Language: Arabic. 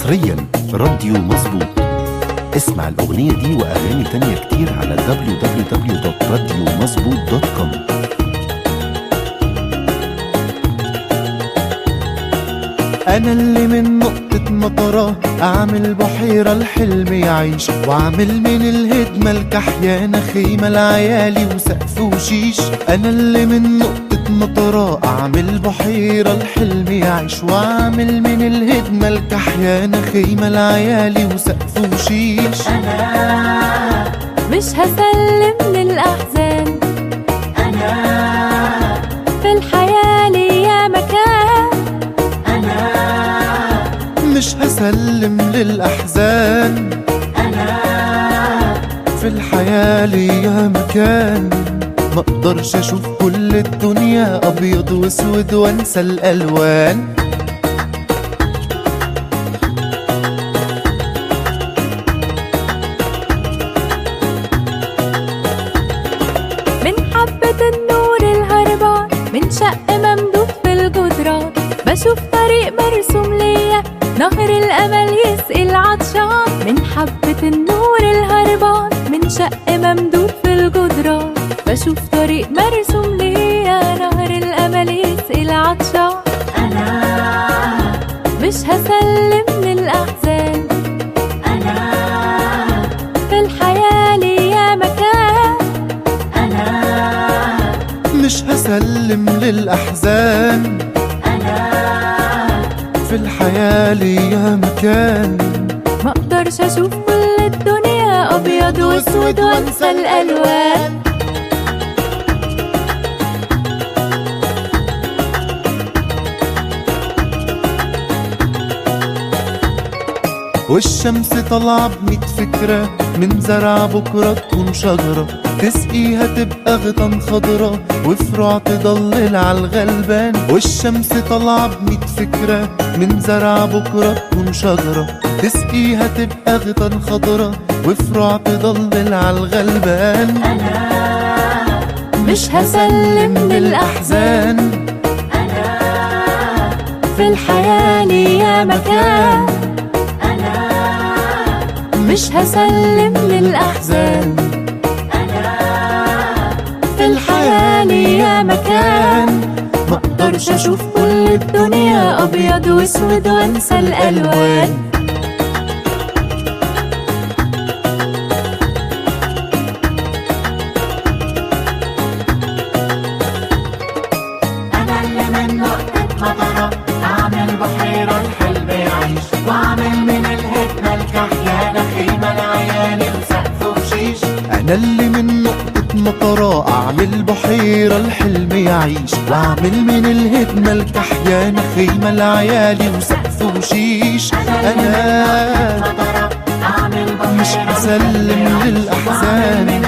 حصريا راديو مظبوط. اسمع الأغنية دي وأغاني تانية كتير على www.radiomظبوط.com. أنا اللي من نقطة مطرة أعمل بحيرة الحلم يعيش، وأعمل من الهدمة الكحيانة خيمة لعيالي وسقف وشيش. أنا اللي من نقطة مطرة أعمل بحيرة الحلم يعيش، وأعمل من الهدمة الكحيانة خيمة لعيالي وسقف وشيش. أنا مش هسلم للأحزان، أنا في الحياة ليا مكان، مش هسلم للأحزان، أنا في الحياة ليا مكان. مقدرش أشوف كل الدنيا أبيض واسود وانسى الألوان. من حبة النور الهربان، من شق ممدود في الجدران، بشوف طريق مرسوم ليا نهر الأمل يسقي العطشان. من حبة النور الهربان، من شق ممدود في الجدران، بشوف طريق مرسوم ليا نهر الأمل يسقي العطشان. أنا مش هسلم للأحزان، أنا في الحياة ليا مكان، أنا مش هسلم للأحزان، أنا في الحياة ليا مكان. مقدرش أشوف كل الدنيا أبيض وأسود وأنسى الألوان. والشمس طالعة بميت فكرة، من زرع بكرة تكون شجرة تسقيها تبقى غيطان خضرة، وفروع تضلل عالغلبان. والشمس طالعة بميت فكرة، من زرع بكرة تكون شجرة تسقيها تبقى غيطان خضرة، وفروع تضلل عالغلبان. أنا مش هسلم للأحزان، أنا في الحياة ليا مكان، أنا مش هسلم للأحزان، أنا في الحياة ليا مكان. مقدرش أشوف كل الدنيا أبيض وأسود وأنسى الألوان. أنا اللي من نقطة مطرة أعمل بحيرة الحلم يعيش، وأعمل من الهدمة الكحيانة خيمة لعيالي وسقف وشيش. أنا اللي من نقطة مطرة أعمل بحيرة الحلم يعيش، وأعمل من الهدمة الكحيانة خيمة لعيالي وسقف وشيش. أنا مطرة أعمل مش بحيرة هسلم الحلم يعيش، وأعمل للأحزان، من